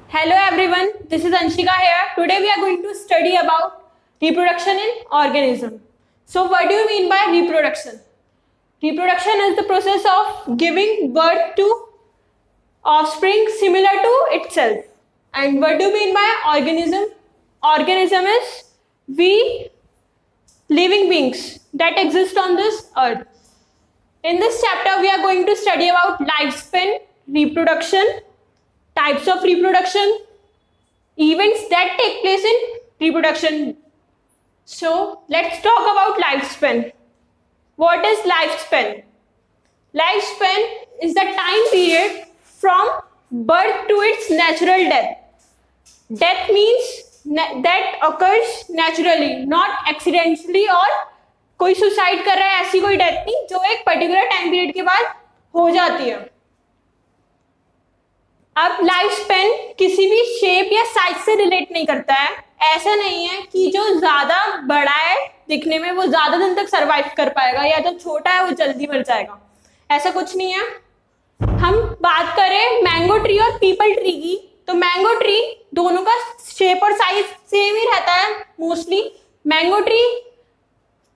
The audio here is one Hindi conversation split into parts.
Hello everyone, this is Anshika here. Today we are going to study about reproduction in organism. So what do you mean by reproduction? Reproduction is the process of giving birth to offspring similar to itself. And what do you mean by organism? Organism is we living beings that exist on this earth. In this chapter we are going to study about lifespan, reproduction, types of reproduction, events that take place in reproduction. So let's talk about lifespan. What is lifespan? Lifespan is the time period from birth to its natural death. Death means that occurs naturally, not accidentally, और कोई सुसाइड कर रहा है ऐसी कोई डेथ नहीं जो एक पर्टिकुलर टाइम पीरियड के बाद हो जाती है. अब लाइफ स्पेन किसी भी शेप या साइज से रिलेट नहीं करता है. ऐसा नहीं है कि जो ज्यादा बड़ा है दिखने में वो ज्यादा दिन तक सरवाइव कर पाएगा या जो छोटा है वो जल्दी मर जाएगा. ऐसा कुछ नहीं है. हम बात करें मैंगो ट्री और पीपल ट्री की, तो मैंगो ट्री दोनों का शेप और साइज सेम ही रहता है मोस्टली. मैंगो ट्री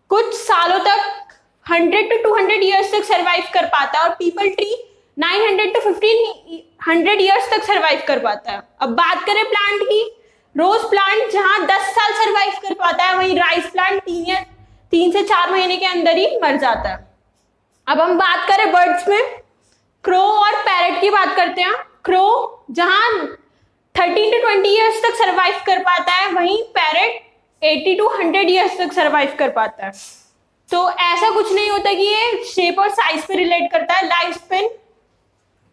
कुछ सालों तक 100 to 200 ईयर्स तक सरवाइव कर पाता है और पीपल ट्री 900 to 1500 ईयर्स तक सरवाइव कर पाता है. अब बात करें प्लांट की, रोज प्लांट जहां 10 साल सरवाइव कर पाता है वहीं राइस प्लांट 3 से 4 महीने के अंदर ही मर जाता है. अब हम बात करें बर्ड्स में, क्रो और पैरट की बात करते हैं. क्रो जहां 13 to 20 ईयर्स तक सरवाइव कर पाता है वहीं पैरट 80 to 100 ईयर्स तक सरवाइव कर पाता है. तो ऐसा कुछ नहीं होता कि ये शेप और साइज पे रिलेट करता है. Life span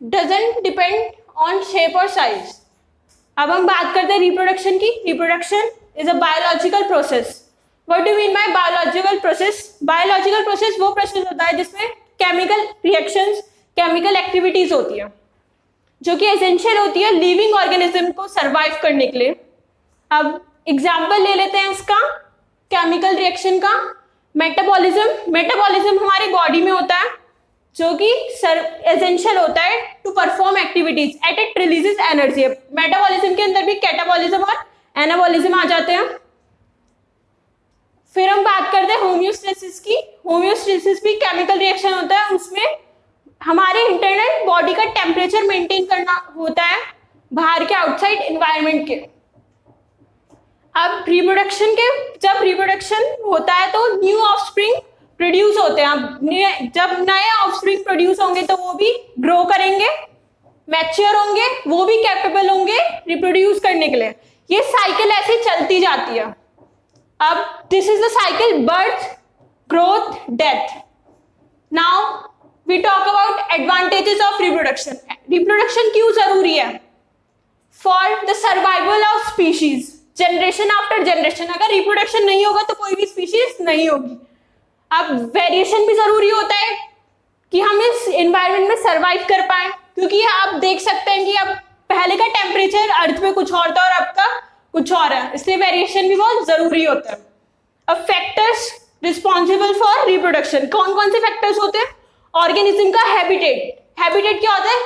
doesn't depend on shape or size. अब हम बात करते हैं रिप्रोडक्शन की. Reproduction is a biological process. What do mean by biological process? Biological process वो प्रोसेस होता है जिसमें केमिकल रिएक्शंस, केमिकल एक्टिविटीज होती है जो कि एसेंशियल होती है लिविंग ऑर्गेनिज्म को सरवाइव करने के लिए. अब एग्जाम्पल ले लेते हैं इसका, केमिकल रिएक्शन का. मेटाबॉलिज्म. मेटाबॉलिज्म हमारी बॉडी में होता है जो कि एसेंशियल होता है to perform activities at it releases energy. Metabolism के अंदर भी कैटाबॉलिज्म और एनाबॉलिज्म आ जाते हैं. फिर हम बात करते हैं होम्योस्टेसिस की. होम्योस्टेसिस भी केमिकल रिएक्शन होता है, उसमें हमारे इंटरनल बॉडी का टेम्परेचर मेंटेन करना होता है बाहर के आउटसाइड एनवायरनमेंट के. अब रिप्रोडक्शन के, जब रिप्रोडक्शन होता है तो न्यू ऑफस्प्रिंग प्रोड्यूस होते हैं. अब जब नए ऑफस्प्रिंग प्रोड्यूस होंगे तो वो भी ग्रो करेंगे, मैच्योर होंगे, वो भी कैपेबल होंगे रिप्रोड्यूस करने के लिए. ये साइकिल ऐसे चलती जाती है. अब this is the cycle birth, growth, death. Now we talk about advantages of reproduction. Reproduction क्यों जरूरी है? For the survival of species, generation after generation. अगर रिप्रोडक्शन नहीं होगा तो कोई भी स्पीशीज नहीं होगी. अब वेरिएशन भी जरूरी होता है कि हम इस एनवायरनमेंट में सरवाइव कर पाए, क्योंकि आप देख सकते हैं कि अब पहले का टेम्परेचर अर्थ पे कुछ और था और अब का कुछ और है, इसलिए वेरिएशन भी बहुत जरूरी होता है. अब फैक्टर्स रिस्पॉन्सिबल फॉर रिप्रोडक्शन, कौन कौन से फैक्टर्स होते हैं? ऑर्गेनिज्म का हैबिटेट. हैबिटेट क्या होता है?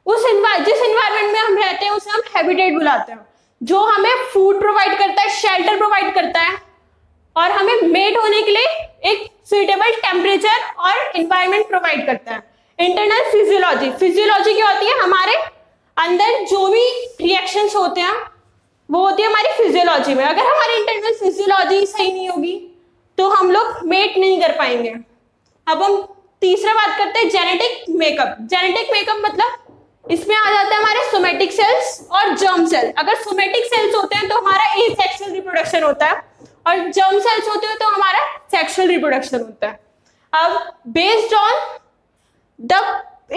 जिस एनवायरनमेंट में हम रहते हैं उसे हम हैबिटेट बुलाते हैं, जो हमें फूड प्रोवाइड करता है, शेल्टर प्रोवाइड करता है और हमें मेट होने के लिए एक सुइटेबल टेम्परेचर और एनवायरनमेंट प्रोवाइड करता है. Internal physiology. फिजियोलॉजी क्या होती है? हमारे अंदर जो भी रिएक्शंस होते हैं वो होती है हमारी फिजियोलॉजी में. अगर हमारी इंटरनल फिजियोलॉजी सही नहीं होगी तो हम लोग मेट नहीं कर पाएंगे. अब हम तीसरा बात करते हैं जेनेटिक मेकअप. जेनेटिक मेकअप मतलब इसमें आ जाता है हमारे सोमेटिक सेल्स और जर्म सेल. अगर सोमेटिक सेल्स होते हैं तो हमारा एसेक्सुअल रिप्रोडक्शन होता है और जर्म सेल्स होते हैं तो हमारा सेक्सुअल रिप्रोडक्शन होता है. अब based on the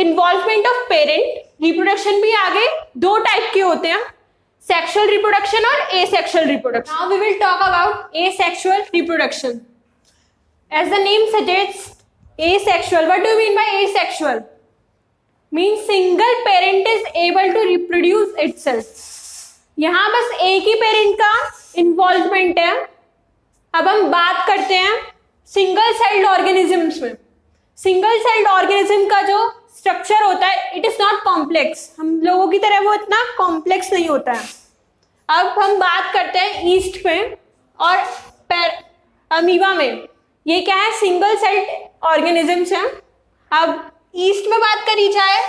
involvement of parent, reproduction भी आगे दो टाइप के होते हैं, सेक्सुअल रिप्रोडक्शन और asexual reproduction. Now we will talk about asexual reproduction. As the name suggest, asexual. What do you mean by asexual? Means single parent is able to reproduce itself. यहां बस एक ही पेरेंट का इन्वॉल्वमेंट है. अब हम बात करते हैं सिंगल सेल्ड ऑर्गेनिजम्स में. सिंगल सेल्ड ऑर्गेनिज्म का जो स्ट्रक्चर होता है, इट इज नॉट कॉम्प्लेक्स, हम लोगों की तरह वो इतना कॉम्प्लेक्स नहीं होता है। अब हम बात करते हैं ईस्ट में और अमीबा में। ये क्या है, सिंगल सेल ऑर्गेनिजम्स हैं। अब ईस्ट में बात करी जाए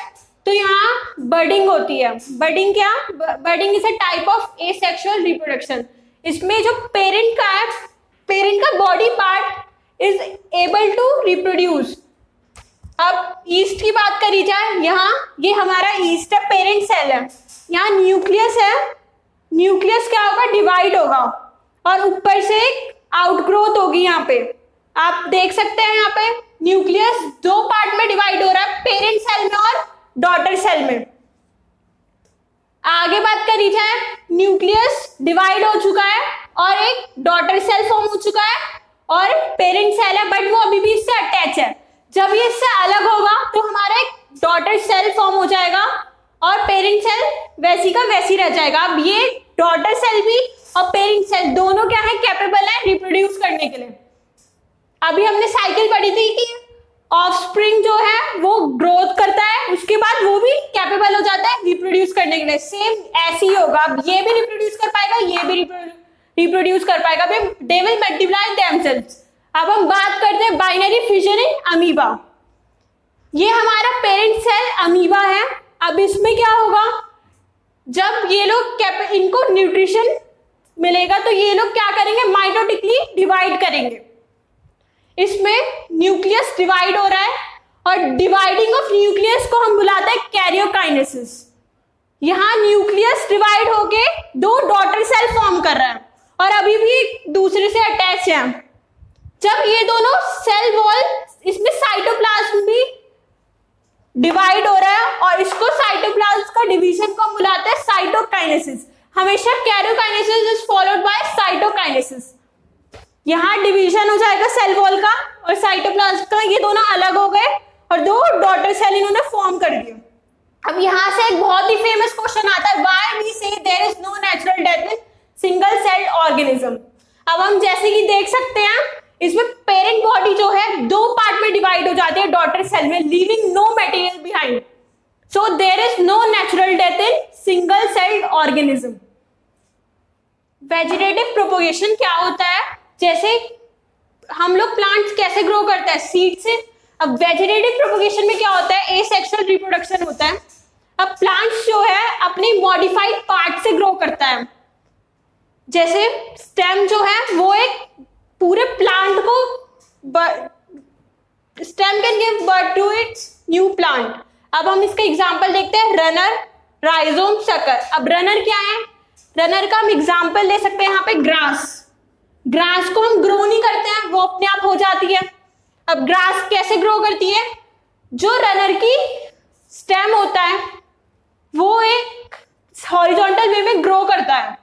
तो यहाँ बर्डिंग होती है। बर्डिंग क्या, budding is a type of asexual reproduction. इसमें जो पेरेंट का है, पेरेंट का body part is able to reproduce. अब ईस्ट की बात करी जाए, यहाँ ये हमारा ईस्ट है, पेरेंट सेल है। यहाँ न्यूक्लियस है, न्यूक्लियस क्या होगा, डिवाइड होगा और ऊपर से एक आउटग्रोथ होगी। यहाँ पे आप देख सकते हैं, यहाँ पे न्यूक्लियस दो पार्ट में डिवाइड हो रहा है, पेरेंट सेल में और डॉटर सेल में। आगे बात करी जाए, न्यूक्लियस डिवाइड हो चुका है और एक डॉटर सेल फॉर्म हो चुका है और पेरेंट सेल है, बट वो अभी भी इससे अटैच है। जब ये इससे अलग होगा तो हमारा एक डॉटर सेल फॉर्म हो जाएगा और पेरेंट सेल वैसी का वैसी रह जाएगा। अब ये डॉटर सेल भी और पेरेंट सेल दोनों क्या है, कैपेबल है रिप्रोड्यूस करने के लिए। अभी हमने साइकिल पढ़ी थी कि ऑफस्प्रिंग जो है वो ग्रोथ करता है, उसके बाद वो भी कैपेबल हो जाता है रिप्रोड्यूस करने के लिए। सेम ऐसे ही होगा, अब ये भी रिप्रोड्यूस कर पाएगा, ये भी रिप्रोड्यूस कर पाएगा, दे विल मल्टीप्लाई देमसेल्व्स। अब हम बात करते हैं बाइनरी फिजन इन अमीबा। ये हमारा पेरेंट सेल अमीबा है। अब इसमें क्या होगा, जब ये लोग इनको न्यूट्रिशन मिलेगा तो ये लोग क्या करेंगे, माइटोटिकली डिवाइड करेंगे। इसमें न्यूक्लियस डिवाइड हो रहा है और डिवाइडिंग ऑफ न्यूक्लियस को हम बुलाते हैं कैरियोकाइनेसिस। यहां न्यूक्लियस डिवाइड होके दो डॉटर सेल फॉर्म कर रहा है और अभी भी एक दूसरे से अटैच है। जब ये दोनों सेल वॉल, इसमें साइटोप्लाज्म भी डिवाइड हो रहा है और इसको साइटोप्लाज्म का डिवीजन को हम बुलाते हैं साइटोकाइनेसिस। हमेशा karyokinesis is followed by cytokinesis. यहां डिवीजन हो जाएगा सेल वॉल का और साइटोप्लाज्म का, ये दोनों अलग हो गए और दो डॉटर सेल इन्होंने फॉर्म कर दिए। अब यहां से एक बहुत ही फेमस क्वेश्चन आता है, why we say there is no natural death in single cell organism. अब हम जैसे कि देख सकते हैं, इसमें पेरेंट बॉडी जो है दो पार्ट में डिवाइड हो जाती है डॉटर सेल में, leaving no material behind. So there is no natural death in single celled organism. Vegetative propagation क्या होता है, जैसे हम लोग प्लांट्स कैसे ग्रो करते हैं, सीड से। अब वेजिटेटिव प्रोपोगेशन में क्या होता है, एसेक्सुअल रिप्रोडक्शन होता है। अब प्लांट्स जो है अपनी मॉडिफाइड पार्ट से ग्रो करता है। जैसे स्टेम जो है वो एक पूरे प्लांट को, stem can give birth to its new plant. अब हम इसका एग्जांपल देखते हैं, रनर, राइजोम, शकर। अब रनर क्या है, रनर का हम एग्जांपल ले सकते हैं यहाँ पे ग्रास। ग्रास को हम ग्रो नहीं करते हैं, वो अपने आप हो जाती है। अब ग्रास कैसे ग्रो करती है, जो रनर की स्टेम होता है वो एक हॉरिजॉन्टल वे में ग्रो करता है,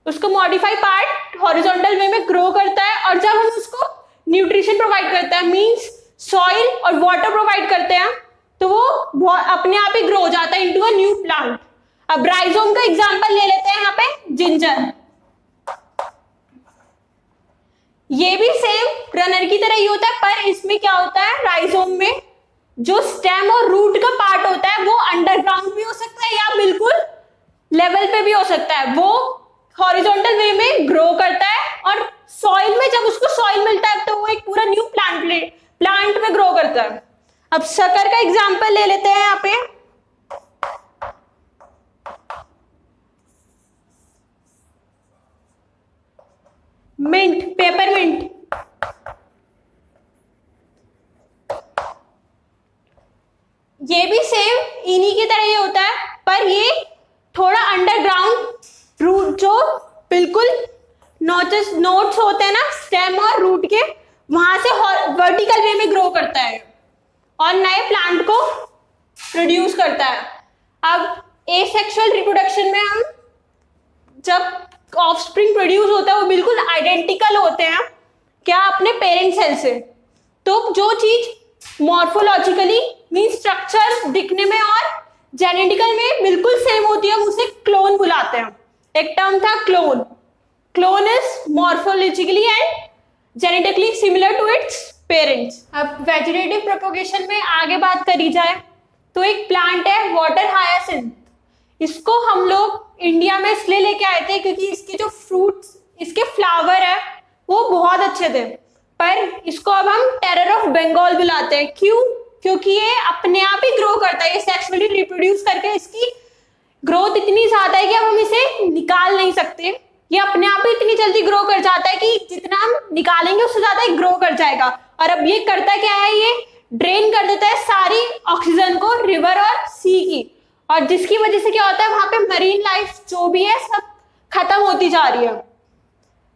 उसको मॉडिफाई पार्ट हॉरिजॉन्टल वे में ग्रो करता है और जब हम उसको न्यूट्रिशन प्रोवाइड करते हैं, मींस सॉइल और वाटर प्रोवाइड करते हैं, तो वो अपने आप ही ग्रो हो जाता है इनटू अ न्यू प्लांट। अब राइजोम का एग्जांपल ले लेते हैं यहाँ पे, जिंजर। ये भी सेम रनर की तरह ही होता है, पर इसमें क्या होता है, राइजोम में जो स्टेम और रूट का पार्ट होता है वो अंडरग्राउंड भी हो सकता है या बिल्कुल लेवल पे भी हो सकता है। वो हॉरिजॉन्टल वे में ग्रो करता है और सॉइल में जब उसको सॉइल मिलता है तो वो एक पूरा न्यू प्लांट में ग्रो करता है। अब शक्कर का एग्जांपल ले लेते हैं यहाँ पे। Mint, peppermint. ये भी सेम इन्हीं की तरह ही होता है, पर ये थोड़ा अंडरग्राउंड रूट, जो बिल्कुल नोट्स होते हैं ना स्टेम और रूट के, वहां से वर्टिकल वे में ग्रो करता है और नए प्लांट को प्रोड्यूस करता है। अब एसेक्सुअल रिप्रोडक्शन में हम जब ऑफस्प्रिंग प्रोड्यूस होता है वो बिल्कुल आइडेंटिकल होते हैं क्या, अपने पेरेंट सेल से। तो जो चीज मॉर्फोलॉजिकली मीन स्ट्रक्चर दिखने में और जेनेटिकल में बिल्कुल सेम होती है, हम उसे क्लोन बुलाते हैं। एक टर्म था clone. Clone is morphologically and genetically similar to its parents. अब वेजिटेटिव प्रोपोगेशन में आगे बात करी जाए तो एक प्लांट है वाटर इसको हम लोग इंडिया में इसलिए लेके आए थे क्योंकि इसके जो फ्रूट्स, इसके फ्लावर है वो बहुत अच्छे थे, पर इसको अब हम टेरर ऑफ बंगाल बुलाते हैं। क्यों? क्योंकि ये अपने आप ही ग्रो करता है, ये सेक्सुअली रिप्रोड्यूस करके इसकी ग्रोथ इतनी ज्यादा है कि अब हम इसे निकाल नहीं सकते। ये अपने आप ही इतनी जल्दी ग्रो कर जाता है कि जितना हम निकालेंगे उससे ज्यादा ही ग्रो कर जाएगा। और अब ये करता क्या है, ये ड्रेन कर देता है सारी ऑक्सीजन को रिवर और सी की, और जिसकी वजह से क्या होता है वहां पे मरीन लाइफ जो भी है सब खत्म होती जा रही है।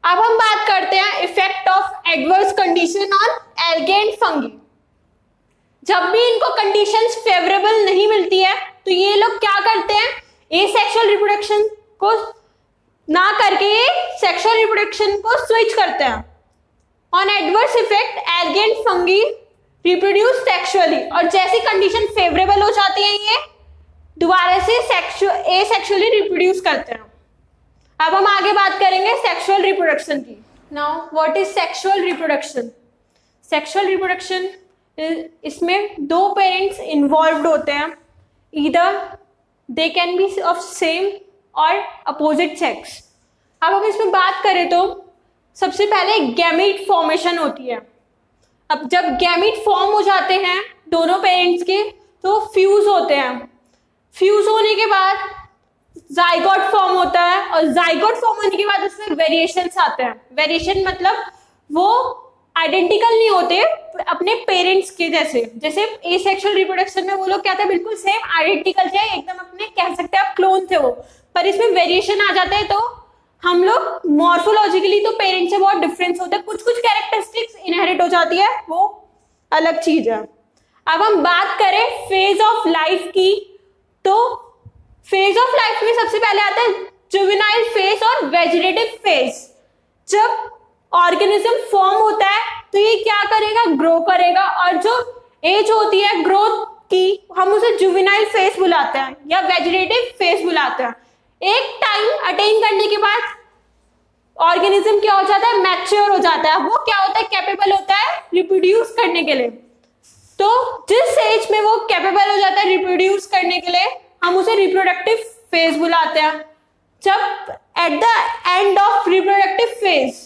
अब हम बात करते हैं effect of adverse condition on algae and fungi. जब भी इनको कंडीशंस फेवरेबल नहीं मिलती है तो ये लोग क्या करते हैं, एसेक्सुअल रिप्रोडक्शन को ना करके ये सेक्सुअल रिप्रोडक्शन को स्विच करते हैं। On adverse effect algae and fungi reproduce sexually, और जैसी कंडीशन फेवरेबल हो जाती है ये दोबारा से एसेक्सुअली रिप्रोड्यूस करते हैं। अब हम आगे बात करेंगे सेक्सुअल रिप्रोडक्शन की। Now what is sexual reproduction? Sexual reproduction, इसमें दो पेरेंट्स इन्वॉल्व्ड होते हैं, either they can be of same और अपोजिट सेक्स। अब हम इसमें बात करें तो सबसे पहले गैमीट फॉर्मेशन होती है। अब जब गैमीट फॉर्म हो जाते हैं दोनों पेरेंट्स के तो फ्यूज होते हैं। फ्यूज होने के बाद जाइगोट फॉर्म होता है, और जाइगोट फॉर्म होने के बाद उसमें वेरिएशंस आते हैं। वेरिएशन मतलब वो आइडेंटिकल नहीं होते अपने पेरेंट्स के जैसे। जैसे एसेक्सुअल रिप्रोडक्शन में वो लोग क्या थे, बिल्कुल सेम आइडेंटिकल थे, एकदम अपने कह सकते हैं आप क्लोन थे वो, पर इसमें वेरिएशन आ जाते हैं तो हम लोग मॉर्फोलॉजिकली तो पेरेंट्स से बहुत डिफरेंस होते हैं, कुछ कुछ कैरेक्टरिस्टिक्स इनहेरिट हो जाती है, वो अलग चीज है। अब हम बात करें फेज ऑफ लाइफ की, तो फेज ऑफ लाइफ में सबसे पहले आता है जुवेनाइल फेज और वेजिटेटिव फेज। जब ऑर्गेनिज्म फॉर्म होता है तो ये क्या करेगा, ग्रो करेगा, और जो एज होती है ग्रोथ की हम उसे जुवेनाइल फेज बुलाते हैं या वेजिटेटिव फेज बुलाते हैं। एक टाइम अटेन करने के बाद ऑर्गेनिज्म क्या हो जाता है, मैच्योर हो जाता है। वो क्या होता है, कैपेबल होता है रिप्रोड्यूस करने के लिए। तो जिस एज में वो कैपेबल हो जाता है रिप्रोड्यूस करने के लिए हम उसे रिप्रोडक्टिव फेज बुलाते हैं। जब at the end of reproductive phase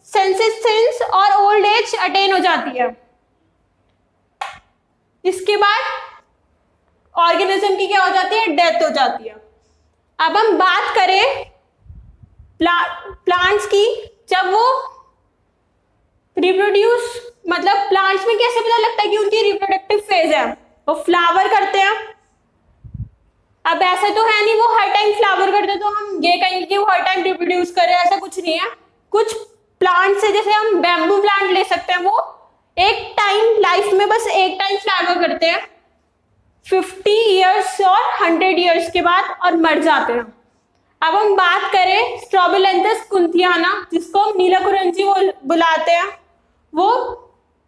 senses और ओल्ड एज अटेन हो जाती है, इसके बाद ऑर्गेनिज्म की क्या हो जाती है, डेथ हो जाती है। अब हम बात करें प्लांट्स की, जब वो रिप्रोड्यूस मतलब प्लांट्स में कैसे पता लगता है कि उनकी रिप्रोडक्टिव फेज है, वो फ्लावर करते हैं। अब ऐसा तो है नहीं वो हर टाइम फ्लावर करते तो हम ये कहेंगे कि वो हर टाइम रिप्रोड्यूस करे, ऐसा कुछ नहीं है। कुछ प्लांट से, जैसे हम बैम्बू प्लांट ले सकते हैं, वो एक टाइम लाइफ में बस एक टाइम फ्लावर करते हैं, 50 इयर्स और 100 इयर्स के बाद और मर जाते हैं। अब हम बात करें स्ट्रोबिलेंथस कुंथियाना, जिसको हम नीलाकुरंजी बुलाते हैं, वो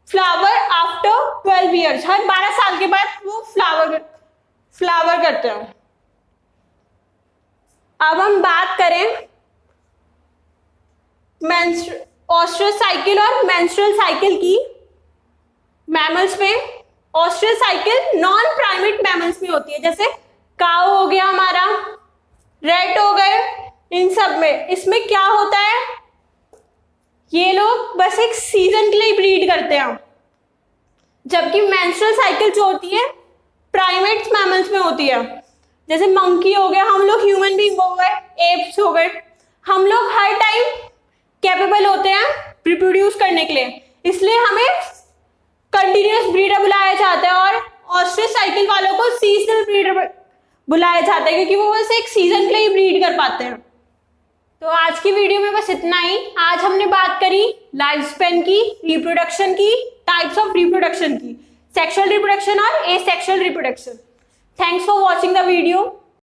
फ्लावर आफ्टर 12 इयर्स, हर 12 साल के बाद वो फ्लावर करते हैं। अब हम बात करें ऑस्ट्रल साइकिल और मेंस्ट्रुअल साइकिल की। मैमल्स में ऑस्ट्रल साइकिल नॉन प्राइमेट मैमल्स में होती है, जैसे काऊ हो गया हमारा, रेट हो गए, इन सब में। इसमें क्या होता है, ये लोग बस एक सीजन के लिए ब्रीड करते हैं, जबकि मेंस्ट्रुअल साइकिल जो होती है प्राइमेट्स मैमल्स में होती है। जैसे मंकी हो गया, हम लोग ह्यूमन बीइंग हो गए, एप्स हो गए, हम लोग हर टाइम कैपेबल होते हैं रिप्रोड्यूस करने के लिए, इसलिए हमें कंटिन्यूअस ब्रीडर बुलाया जाता है, और ऑस्ट्रल साइकिल वालों को सीजनल ब्रीडर बुलाया जाता है क्योंकि वो बस एक सीजन के लिए ब्रीड कर पाते हैं। तो आज की वीडियो में बस इतना ही। आज हमने बात करी लाइफ स्पेन की, रिप्रोडक्शन की, टाइप्स ऑफ रिप्रोडक्शन की, सेक्सुअल रिप्रोडक्शन और asexual reproduction. Thanks for watching the video.